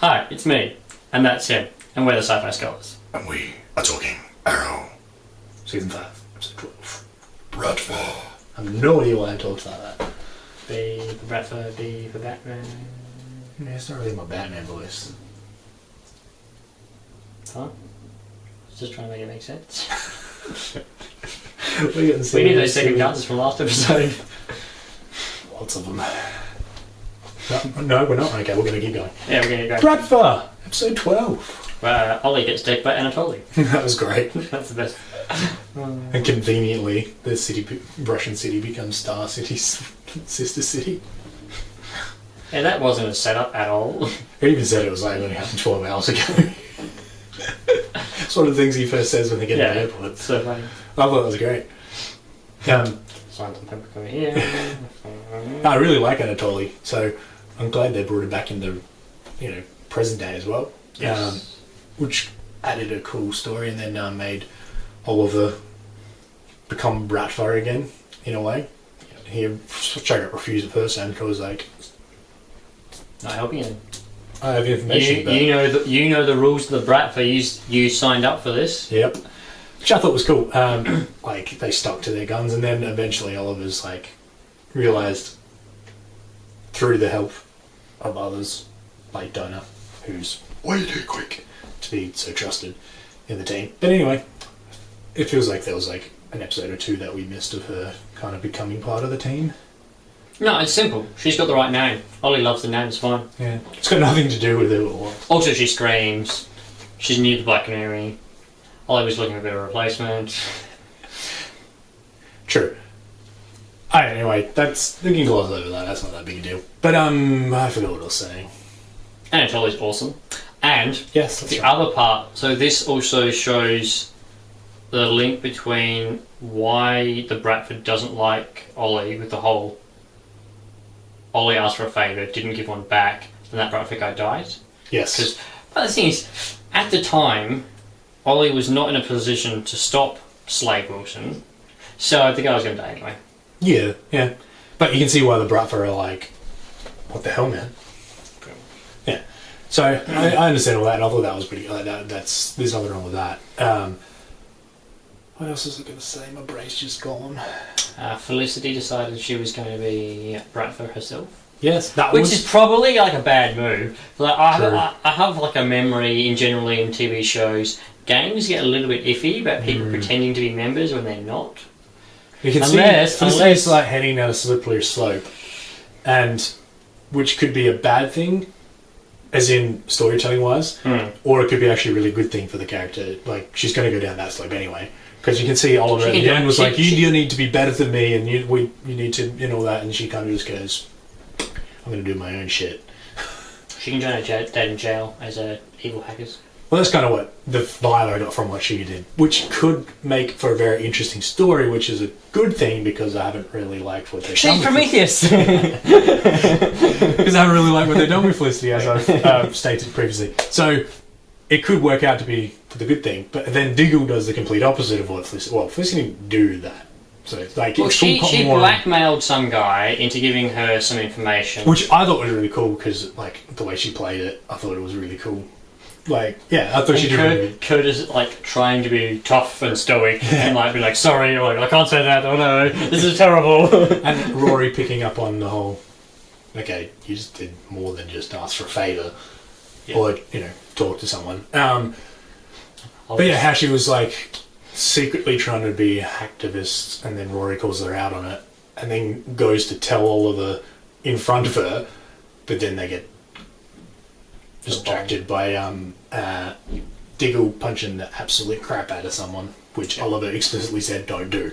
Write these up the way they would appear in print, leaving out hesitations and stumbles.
Hi, it's me. And that's him. And we're the Sci-Fi Scholars. And we are talking Arrow. Season 5, episode 12. Bratva. I have no idea why I talked like that. B for Bratva, B for Batman. Yeah, it's not really my Batman voice. Huh? Just trying to make it make sense. We need those second chances from last episode. Lots of them. No, we're not. Okay, we're going to keep going. Yeah, we're going to go. Bratva, episode 12. Ollie gets decked by Anatoly. That was great. That's the best. And conveniently, the Russian city becomes Star City's sister city. Yeah, that wasn't a setup at all. He even said it was like only happened 12 hours ago. It's one of the things he first says when they get to the airport. It's so funny. I thought that was great. Sign some paper over here. I really like Anatoly, so I'm glad they brought it back into, present day as well. Yes. Which added a cool story and then made Oliver become Bratva again, in a way. He straight up refused at first and was like, Not helping him. I have information. You know the rules of the Bratva. You signed up for this. Yep. Which I thought was cool. Like, they stuck to their guns, and then eventually Oliver's, realised through the help of others, like Donna, who's way too quick to be so trusted in the team. But anyway, it feels like there was, an episode or two that we missed of her kind of becoming part of the team. No, it's simple. She's got the right name. Ollie loves the name, it's fine. Yeah. It's got nothing to do with it or what. Also, she screams. She's new to Black Canary. Ollie was looking for a bit of a replacement. True. Anyway, we can gloss over that. That's not that big a deal. But I forgot what I was saying. Anatoly's awesome. And yes, that's the right. other part, so this also shows the link between why the Bratva doesn't like Ollie with the whole Ollie asked for a favour, didn't give one back, and that Bratva guy died. Yes. But the thing is, at the time, Ollie was not in a position to stop Slade Wilson, so the guy was going to die anyway. Yeah. But you can see why the Bratva are like, what the hell, man? Yeah. So, I understand all that, and I thought that was pretty good. There's nothing wrong with that. What else was I going to say? My brain's just gone. Felicity decided she was going to be Bratva herself. Yes, which is probably a bad move. I have a memory in generally in TV shows, games get a little bit iffy about people pretending to be members when they're not. You can see Felicity's heading down a slippery slope, and which could be a bad thing, as in storytelling wise, or it could be actually a really good thing for the character. She's going to go down that slope anyway. Because you can see Oliver at the end was you need to be better than me, and you need to, all that, and she kind of just goes, I'm going to do my own shit. She can join a dad in jail as evil hackers. Well, that's kind of what the vibe I got from what she did, which could make for a very interesting story, which is a good thing because I haven't really liked what they've done. She's Prometheus! Because I haven't really liked what they've done with Felicity, as I've stated previously. So it could work out to be for the good thing, but then Diggle does the complete opposite of what Felicity... Well, Felicity didn't do that. So she blackmailed some guy into giving her some information. Which I thought was really cool because, the way she played it, I thought it was really cool. I thought she did really good. Kurt is, trying to be tough and stoic and, be sorry, or, I can't say that, oh no, this is terrible. And Rory picking up on the whole, okay, you just did more than just ask for a favour or, talk to someone. But how she was, secretly trying to be an activist, and then Rory calls her out on it, and then goes to tell Oliver in front of her, but then they get distracted by Diggle punching the absolute crap out of someone, which Oliver explicitly said don't do.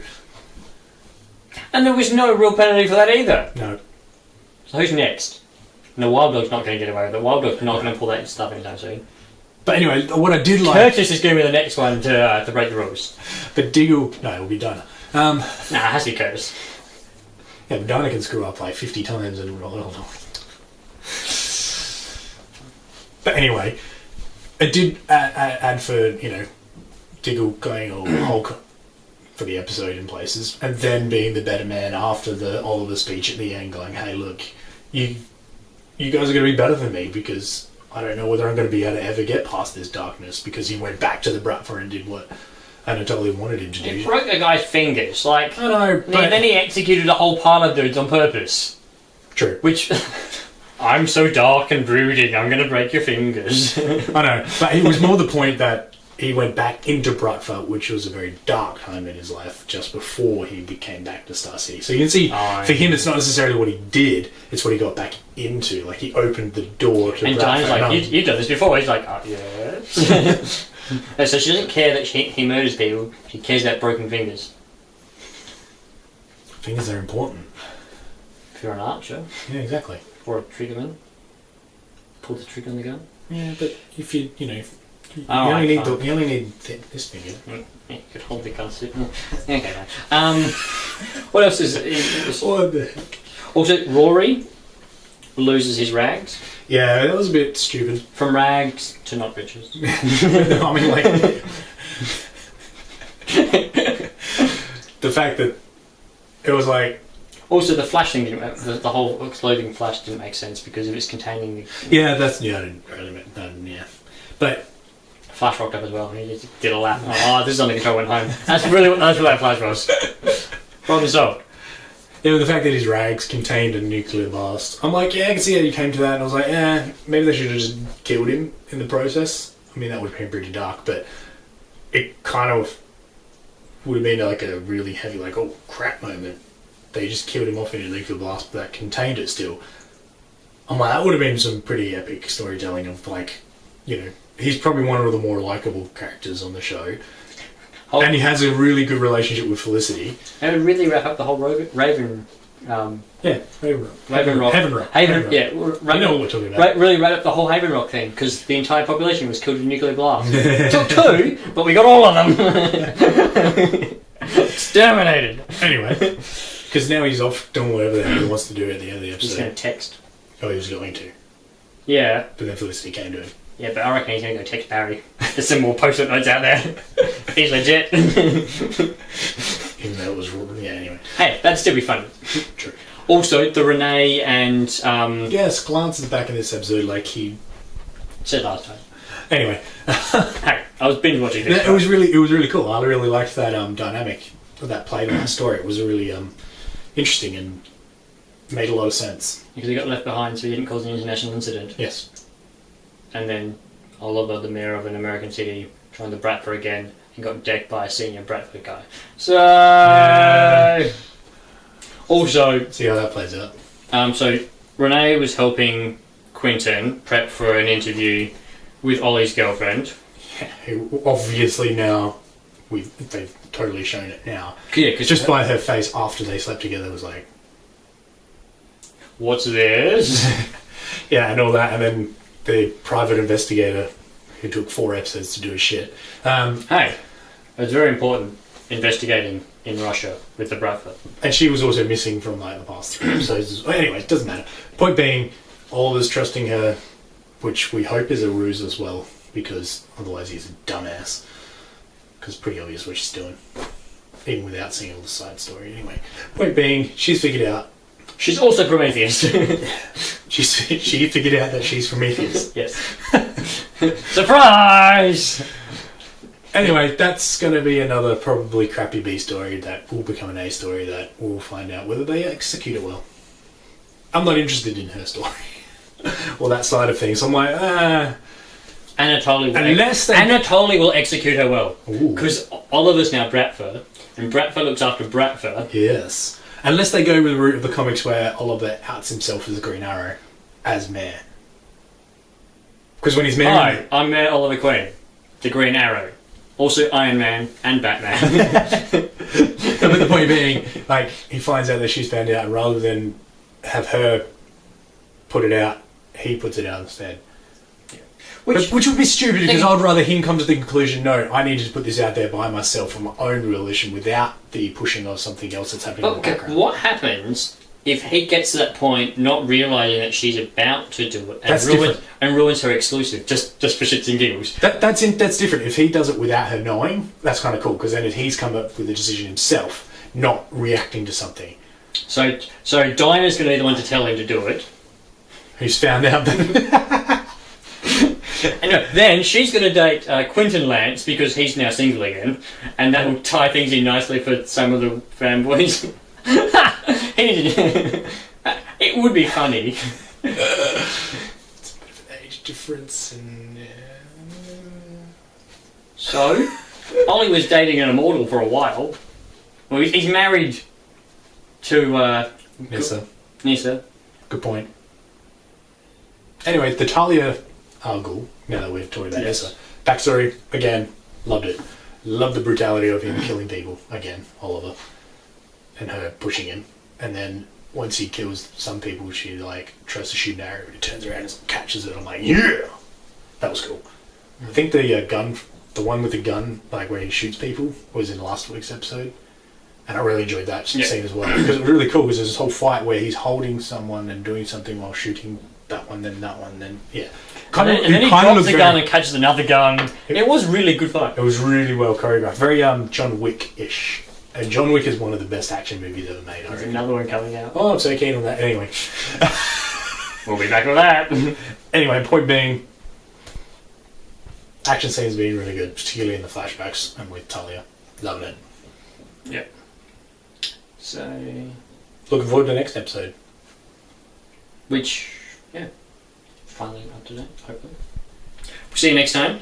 And there was no real penalty for that either. No. So who's next? No, Wild Dog's not going to get away with it. Wild Dog's not going to pull that stuff anytime soon. But anyway, what I did like... Curtis is going to be the next one to break the rules. But Diggle... No, it'll be Dinah. Nah, it has to be Curtis. Yeah, but Dinah can screw up 50 times and roll. But anyway, it did add for, Diggle going all Hulk for the episode in places, and then being the better man after the Oliver speech at the end, going, hey, look, you guys are going to be better than me because I don't know whether I'm going to be able to ever get past this darkness, because he went back to the Bratva and did what Anatoly wanted him to do. He broke the guy's fingers. Like, I know, but then he executed a whole pile of dudes on purpose. True. Which, I'm so dark and brooding, I'm going to break your fingers. I know, but it was more the point that he went back into Bratva, which was a very dark time in his life, just before he came back to Star City. So you can see, for him, it's not necessarily what he did, it's what he got back into. Like, he opened the door to and Bratva. Diana's like, you've done this before. He's like, oh, yes. And so she doesn't care that he murders people, she cares about broken fingers. Fingers are important. If you're an archer. Yeah, exactly. Or a triggerman. Pull the trigger on the gun. Yeah, but if you only need this finger. Yeah, you could hold the gun. Okay, no. What else is What the heck? Also, Rory loses his rags. Yeah, that was a bit stupid. From rags to not riches. I mean, like, the fact that it was like. Also, the flash thing, the whole exploding flash didn't make sense because if it's containing the. Yeah, I didn't really. Yeah, but. Flash rocked up as well, and he just did a lap. Oh, this is under control, went home. That's really what that flash was. Problem solved. Yeah, the fact that his rags contained a nuclear blast. I'm like, yeah, I can see how you came to that, and I was like, maybe they should have just killed him in the process. I mean, that would have been pretty dark, but it kind of would have been like a really heavy, like, oh crap moment. They just killed him off in a nuclear blast, but that contained it still. I'm like, that would have been some pretty epic storytelling of, like, you know, he's probably one of the more likeable characters on the show. And he has a really good relationship with Felicity. And it would really wrap up the whole Raven. Haven Rock. Yeah, You know what we're talking about. Really wrap up the whole Haven Rock thing because the entire population was killed in a nuclear blast. Took 2, but we got all of them. Exterminated. Anyway, because now he's off doing whatever the hell he wants to do at the end of the episode. He's going to text. Oh, he was going to. Yeah. But then Felicity came to him. Yeah, but I reckon he's going to go text Barry. There's some more post-it notes out there. He's legit. Even though it was... Yeah, anyway. Hey, that'd still be fun. True. Also, the Renee and... yes, glances back in this episode like he... said last time. Anyway. Hey, I was binge-watching this. It was really cool. I really liked that dynamic that played in that story. It was really interesting and made a lot of sense. Because he got left behind so he didn't cause an international incident. Yes. And then Oliver, the mayor of an American city, trying to Bratva again and got decked by a senior Bratva guy. So... Yeah. Also... See how that plays out. So, Renee was helping Quentin prep for an interview with Ollie's girlfriend. Yeah, who obviously now... They've totally shown it now. Yeah, cause just by her face after they slept together was like... What's this? Yeah, and all that, and then... the private investigator who took 4 episodes to do his shit. Hey, it's very important investigating in Russia with the Bratva. And she was also missing from like the past 3 episodes. Anyway, it doesn't matter. Point being, Oliver's trusting her, which we hope is a ruse as well, because otherwise he's a dumbass. Because it's pretty obvious what she's doing, even without seeing all the side story. Anyway, point being, she's figured out. She's also Prometheus. She figured out that she's Prometheus. Yes. Surprise! Anyway, that's going to be another probably crappy B story that will become an A story that we'll find out whether they execute it well. I'm not interested in her story. Or that side of things. I'm like, Anatoly will execute her well. Because Ooh. Oliver's now Bratva, and Bratva looks after Bratva. Yes. Unless they go with the route of the comics where Oliver outs himself as the Green Arrow, as Mayor. Because when he's Mayor... Hi, I'm Mayor Oliver Queen, the Green Arrow. Also Iron Man and Batman. No, but the point being, like, he finds out that she's found out, and rather than have her put it out, he puts it out instead. Which would be stupid, because I'd rather him come to the conclusion, no, I need to put this out there by myself for my own volition without the pushing of something else that's happening in the background. What happens if he gets to that point not realising that she's about to do it and ruins her exclusive just for shits and giggles? That's different. If he does it without her knowing, that's kind of cool, because then he's come up with the decision himself, not reacting to something. So Dinah's going to be the one to tell him to do it. Who's found out that... Anyway, then she's going to date Quentin Lance because he's now single again, and that will tie things in nicely for some of the fanboys. It would be funny. It's a bit of an age difference, and So, Ollie was dating an immortal for a while. Well, he's married to Nissa. Good point. Anyway, the Talia Al now that we've talked about Nissa. Backstory, again, loved it. Loved the brutality of him killing people. Again, Oliver. And her pushing him. And then once he kills some people, she like tries to shoot an arrow, but he turns around and catches it. I'm like, yeah! That was cool. I think the one with the gun, like where he shoots people, was in last week's episode. And I really enjoyed that scene as well. Because it was really cool, because there's this whole fight where he's holding someone and doing something while shooting that one, then that one, then, yeah. And then he drops the gun and catches another gun. It was really good fight. It was really well choreographed. Very John Wick-ish. And John Wick is one of the best action movies ever made. There's another one coming out. Oh, I'm so keen on that. Anyway. We'll be back with that. Anyway, point being, action scenes being really good, particularly in the flashbacks and with Talia. Loving it. Yep. So... Looking forward to the next episode. Which, yeah, finally up to date, hopefully. We'll see you next time.